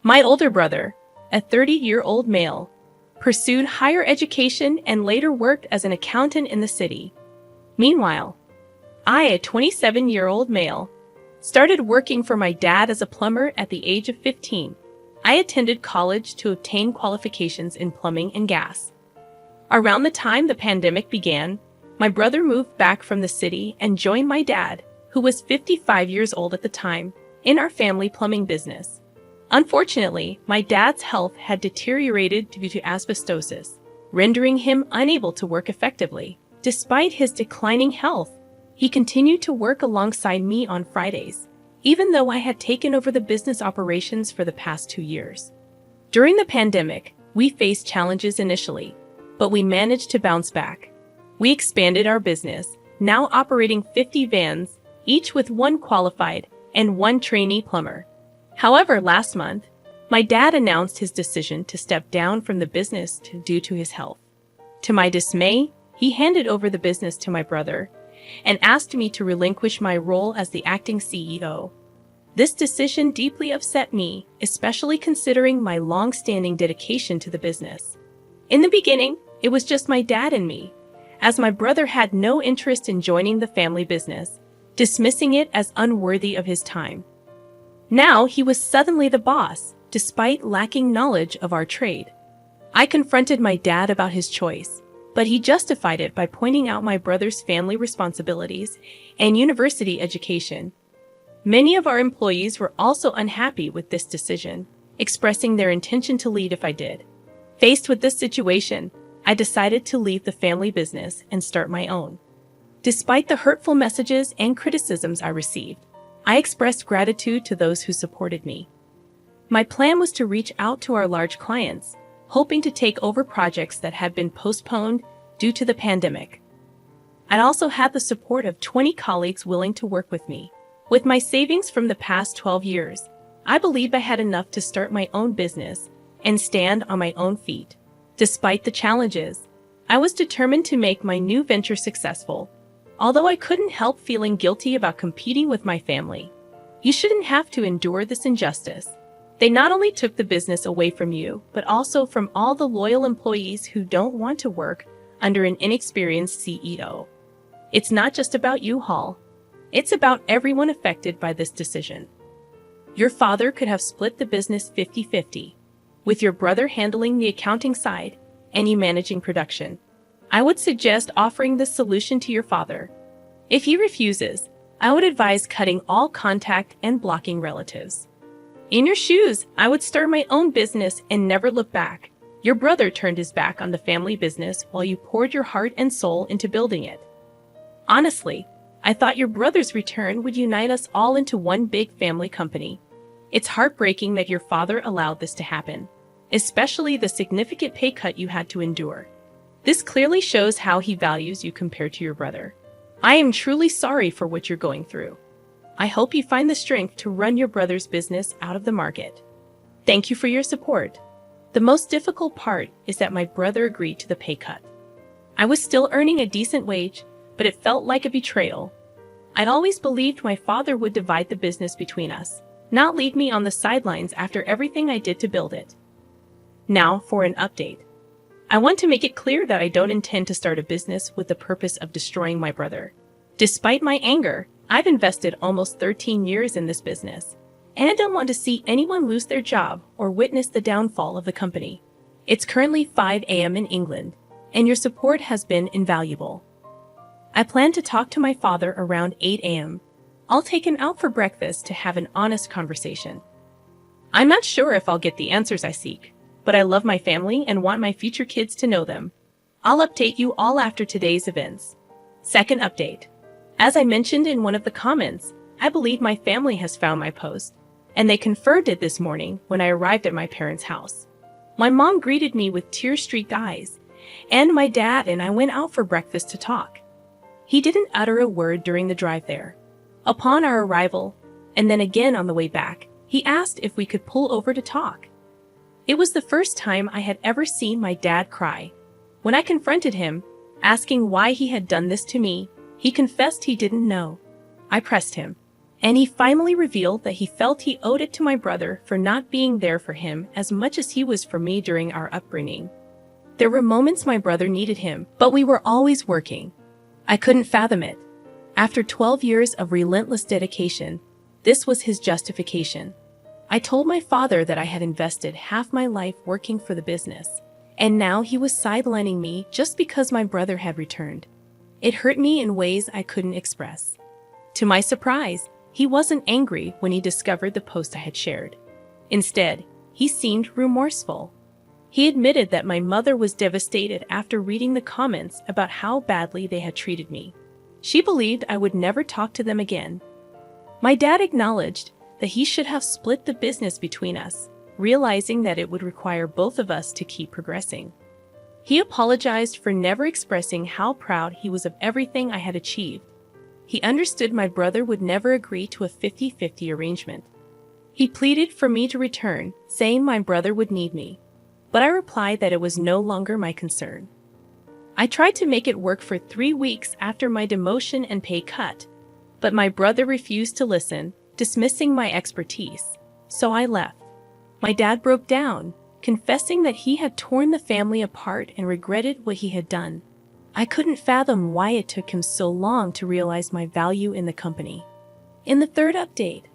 My older brother, a 30-year-old male, pursued higher education and later worked as an accountant in the city. Meanwhile, I, a 27-year-old male, started working for my dad as a plumber at the age of 15. I attended college to obtain qualifications in plumbing and gas. Around the time the pandemic began, my brother moved back from the city and joined my dad, who was 55 years old at the time, in our family plumbing business. Unfortunately, my dad's health had deteriorated due to asbestosis, rendering him unable to work effectively. Despite his declining health, he continued to work alongside me on Fridays, even though I had taken over the business operations for the past 2 years. During the pandemic, we faced challenges initially, but we managed to bounce back. We expanded our business, now operating 50 vans, each with one qualified and one trainee plumber. However, last month, my dad announced his decision to step down from the business due to his health. To my dismay, he handed over the business to my brother and asked me to relinquish my role as the acting CEO. This decision deeply upset me, especially considering my long-standing dedication to the business. In the beginning, it was just my dad and me, as my brother had no interest in joining the family business, dismissing it as unworthy of his time. Now he was suddenly the boss, despite lacking knowledge of our trade. I confronted my dad about his choice, but he justified it by pointing out my brother's family responsibilities and university education. Many of our employees were also unhappy with this decision, expressing their intention to leave if I did. Faced with this situation, I decided to leave the family business and start my own. Despite the hurtful messages and criticisms I received, I expressed gratitude to those who supported me. My plan was to reach out to our large clients, hoping to take over projects that had been postponed due to the pandemic. I also had the support of 20 colleagues willing to work with me. With my savings from the past 12 years, I believed I had enough to start my own business and stand on my own feet. Despite the challenges, I was determined to make my new venture successful, although I couldn't help feeling guilty about competing with my family. You shouldn't have to endure this injustice. They not only took the business away from you, but also from all the loyal employees who don't want to work under an inexperienced CEO. It's not just about you, Hall. It's about everyone affected by this decision. Your father could have split the business 50-50, with your brother handling the accounting side and you managing production. I would suggest offering this solution to your father. If he refuses, I would advise cutting all contact and blocking relatives. In your shoes, I would start my own business and never look back. Your brother turned his back on the family business while you poured your heart and soul into building it. Honestly, I thought your brother's return would unite us all into one big family company. It's heartbreaking that your father allowed this to happen, especially the significant pay cut you had to endure. This clearly shows how he values you compared to your brother. I am truly sorry for what you're going through. I hope you find the strength to run your brother's business out of the market. Thank you for your support. The most difficult part is that my brother agreed to the pay cut. I was still earning a decent wage, but it felt like a betrayal. I'd always believed my father would divide the business between us, not leave me on the sidelines after everything I did to build it. Now for an update. I want to make it clear that I don't intend to start a business with the purpose of destroying my brother. Despite my anger, I've invested almost 13 years in this business, and I don't want to see anyone lose their job or witness the downfall of the company. It's currently 5 a.m. in England, and your support has been invaluable. I plan to talk to my father around 8 a.m. I'll take him out for breakfast to have an honest conversation. I'm not sure if I'll get the answers I seek, but I love my family and want my future kids to know them. I'll update you all after today's events. Second update. As I mentioned in one of the comments, I believe my family has found my post, and they confirmed it this morning when I arrived at my parents' house. My mom greeted me with tear-streaked eyes, and my dad and I went out for breakfast to talk. He didn't utter a word during the drive there. Upon our arrival, and then again on the way back, he asked if we could pull over to talk. It was the first time I had ever seen my dad cry. When I confronted him, asking why he had done this to me, he confessed he didn't know. I pressed him. And he finally revealed that he felt he owed it to my brother for not being there for him as much as he was for me during our upbringing. There were moments my brother needed him, but we were always working. I couldn't fathom it. After 12 years of relentless dedication, this was his justification. I told my father that I had invested half my life working for the business, and now he was sidelining me just because my brother had returned. It hurt me in ways I couldn't express. To my surprise, he wasn't angry when he discovered the post I had shared. Instead, he seemed remorseful. He admitted that my mother was devastated after reading the comments about how badly they had treated me. She believed I would never talk to them again. My dad acknowledged that he should have split the business between us, realizing that it would require both of us to keep progressing. He apologized for never expressing how proud he was of everything I had achieved. He understood my brother would never agree to a 50-50 arrangement. He pleaded for me to return, saying my brother would need me, but I replied that it was no longer my concern. I tried to make it work for 3 weeks after my demotion and pay cut, but my brother refused to listen, dismissing my expertise, so I left. My dad broke down, confessing that he had torn the family apart and regretted what he had done. I couldn't fathom why it took him so long to realize my value in the company. In the third update,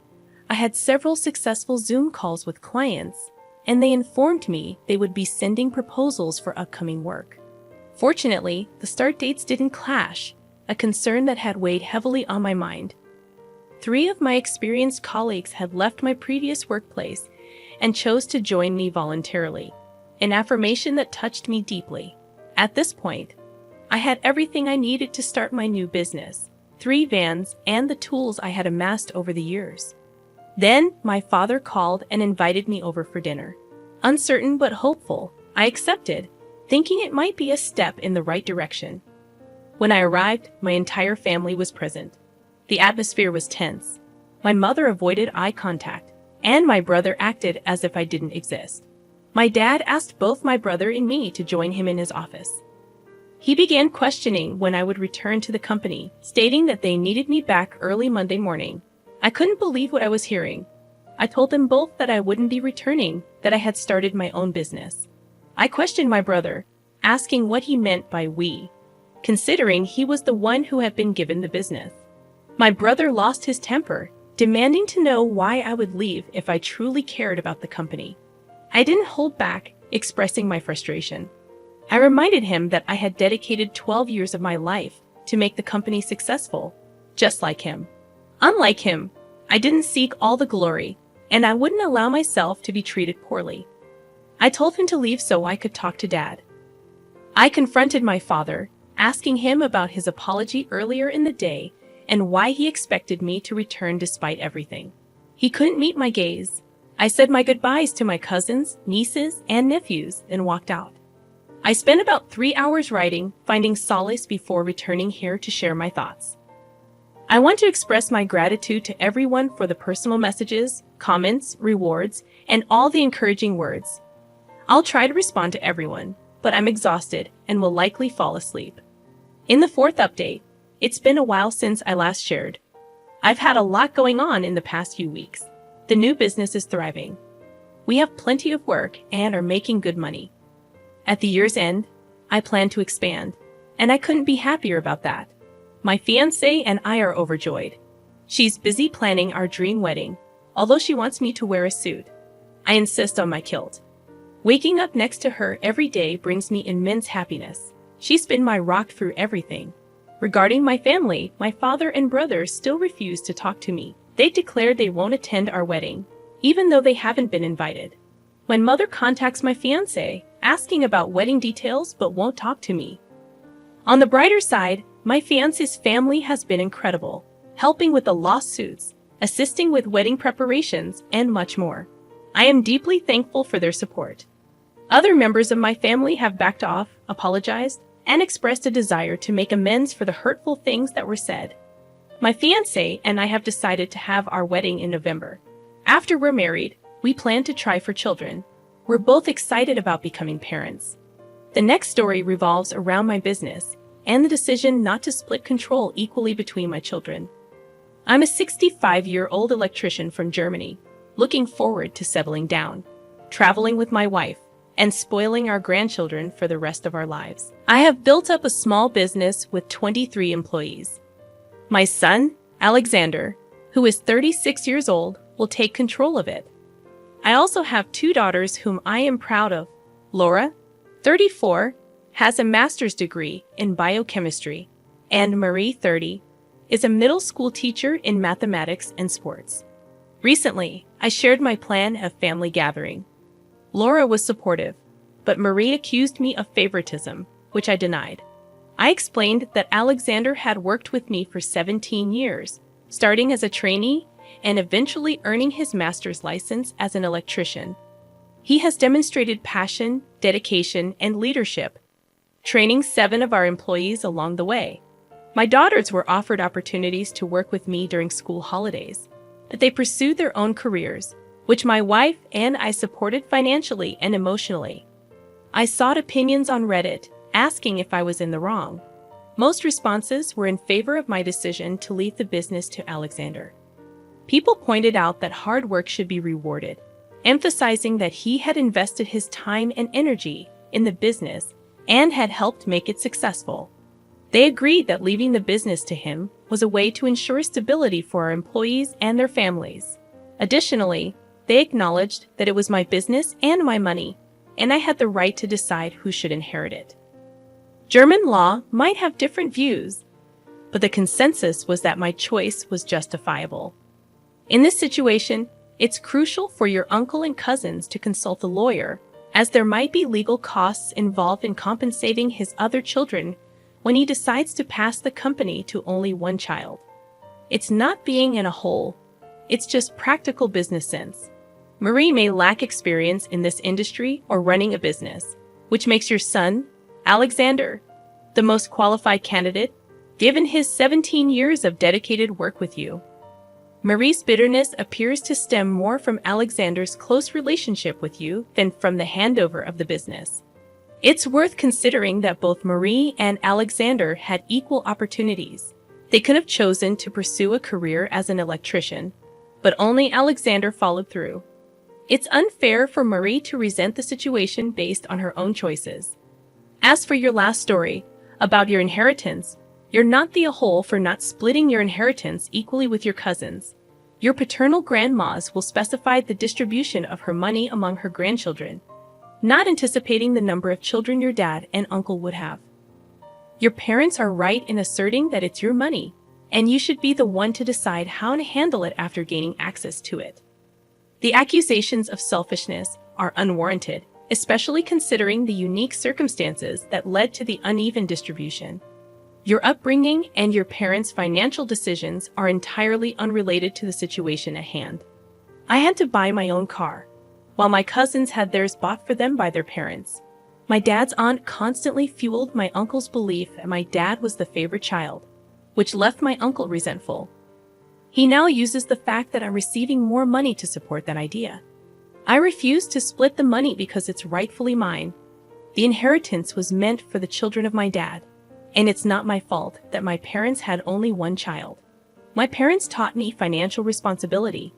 I had several successful Zoom calls with clients, and they informed me they would be sending proposals for upcoming work. Fortunately, the start dates didn't clash, a concern that had weighed heavily on my mind. 3 of my experienced colleagues had left my previous workplace and chose to join me voluntarily, an affirmation that touched me deeply. At this point, I had everything I needed to start my new business, 3 vans, and the tools I had amassed over the years. Then, my father called and invited me over for dinner. Uncertain but hopeful, I accepted, thinking it might be a step in the right direction. When I arrived, my entire family was present. The atmosphere was tense. My mother avoided eye contact, and my brother acted as if I didn't exist. My dad asked both my brother and me to join him in his office. He began questioning when I would return to the company, stating that they needed me back early Monday morning. I couldn't believe what I was hearing. I told them both that I wouldn't be returning, that I had started my own business. I questioned my brother, asking what he meant by we, considering he was the one who had been given the business. My brother lost his temper, demanding to know why I would leave if I truly cared about the company. I didn't hold back, expressing my frustration. I reminded him that I had dedicated 12 years of my life to make the company successful, just like him. Unlike him, I didn't seek all the glory, and I wouldn't allow myself to be treated poorly. I told him to leave so I could talk to Dad. I confronted my father, asking him about his apology earlier in the day and why he expected me to return despite everything. He couldn't meet my gaze. I said my goodbyes to my cousins, nieces, and nephews, and walked out. I spent about 3 hours writing, finding solace before returning here to share my thoughts. I want to express my gratitude to everyone for the personal messages, comments, rewards, and all the encouraging words. I'll try to respond to everyone, but I'm exhausted and will likely fall asleep. In the 4th update, it's been a while since I last shared. I've had a lot going on in the past few weeks. The new business is thriving. We have plenty of work and are making good money. At the year's end, I plan to expand, and I couldn't be happier about that. My fiancé and I are overjoyed. She's busy planning our dream wedding, although she wants me to wear a suit. I insist on my kilt. Waking up next to her every day brings me immense happiness. She's been my rock through everything. Regarding my family, my father and brother still refuse to talk to me. They declared they won't attend our wedding, even though they haven't been invited. When mother contacts my fiancé, asking about wedding details but won't talk to me. On the brighter side, my fiancé's family has been incredible, helping with the lawsuits, assisting with wedding preparations, and much more. I am deeply thankful for their support. Other members of my family have backed off, apologized, and expressed a desire to make amends for the hurtful things that were said. My fiancé and I have decided to have our wedding in November. After we're married, we plan to try for children. We're both excited about becoming parents. The next story revolves around my business and the decision not to split control equally between my children. I'm a 65-year-old electrician from Germany, looking forward to settling down, traveling with my wife, and spoiling our grandchildren for the rest of our lives. I have built up a small business with 23 employees. My son, Alexander, who is 36 years old, will take control of it. I also have 2 daughters whom I am proud of. Laura, 34, has a master's degree in biochemistry, and Marie, 30, is a middle school teacher in mathematics and sports. Recently, I shared my plan of family gathering. Laura was supportive, but Marie accused me of favoritism, which I denied. I explained that Alexander had worked with me for 17 years, starting as a trainee and eventually earning his master's license as an electrician. He has demonstrated passion, dedication, and leadership, training 7 of our employees along the way. My daughters were offered opportunities to work with me during school holidays, but they pursued their own careers, which my wife and I supported financially and emotionally. I sought opinions on Reddit, asking if I was in the wrong. Most responses were in favor of my decision to leave the business to Alexander. People pointed out that hard work should be rewarded, emphasizing that he had invested his time and energy in the business and had helped make it successful. They agreed that leaving the business to him was a way to ensure stability for our employees and their families. Additionally, they acknowledged that it was my business and my money, and I had the right to decide who should inherit it. German law might have different views, but the consensus was that my choice was justifiable. In this situation, it's crucial for your uncle and cousins to consult a lawyer, as there might be legal costs involved in compensating his other children when he decides to pass the company to only one child. It's not being in a hole, it's just practical business sense. Marie may lack experience in this industry or running a business, which makes your son, Alexander, the most qualified candidate, given his 17 years of dedicated work with you. Marie's bitterness appears to stem more from Alexander's close relationship with you than from the handover of the business. It's worth considering that both Marie and Alexander had equal opportunities. They could have chosen to pursue a career as an electrician, but only Alexander followed through. It's unfair for Marie to resent the situation based on her own choices. As for your last story, about your inheritance, you're not the a-hole for not splitting your inheritance equally with your cousins. Your paternal grandmas will specify the distribution of her money among her grandchildren, not anticipating the number of children your dad and uncle would have. Your parents are right in asserting that it's your money, and you should be the one to decide how to handle it after gaining access to it. The accusations of selfishness are unwarranted, especially considering the unique circumstances that led to the uneven distribution. Your upbringing and your parents' financial decisions are entirely unrelated to the situation at hand. I had to buy my own car, while my cousins had theirs bought for them by their parents. My dad's aunt constantly fueled my uncle's belief that my dad was the favorite child, which left my uncle resentful. He now uses the fact that I'm receiving more money to support that idea. I refuse to split the money because it's rightfully mine. The inheritance was meant for the children of my dad, and it's not my fault that my parents had only one child. My parents taught me financial responsibility,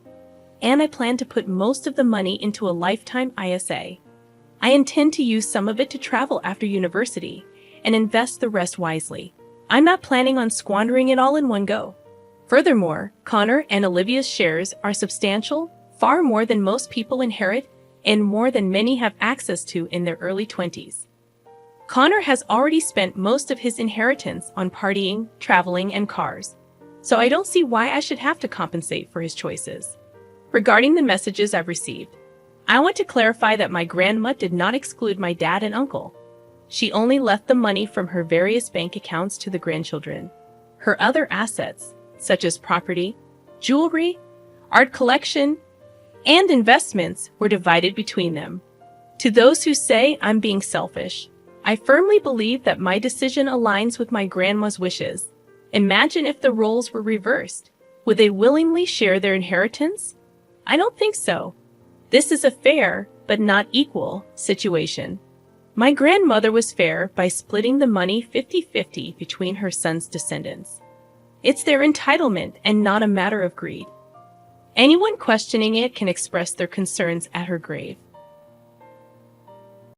and I plan to put most of the money into a lifetime ISA. I intend to use some of it to travel after university and invest the rest wisely. I'm not planning on squandering it all in one go. Furthermore, Connor and Olivia's shares are substantial, far more than most people inherit and more than many have access to in their early 20s. Connor has already spent most of his inheritance on partying, traveling, and cars, so I don't see why I should have to compensate for his choices. Regarding the messages I've received, I want to clarify that my grandma did not exclude my dad and uncle. She only left the money from her various bank accounts to the grandchildren. Her other assets, such as property, jewelry, art collection, and investments, were divided between them. To those who say I'm being selfish, I firmly believe that my decision aligns with my grandma's wishes. Imagine if the roles were reversed. Would they willingly share their inheritance? I don't think so. This is a fair, but not equal, situation. My grandmother was fair by splitting the money 50-50 between her son's descendants. It's their entitlement and not a matter of greed. Anyone questioning it can express their concerns at her grave.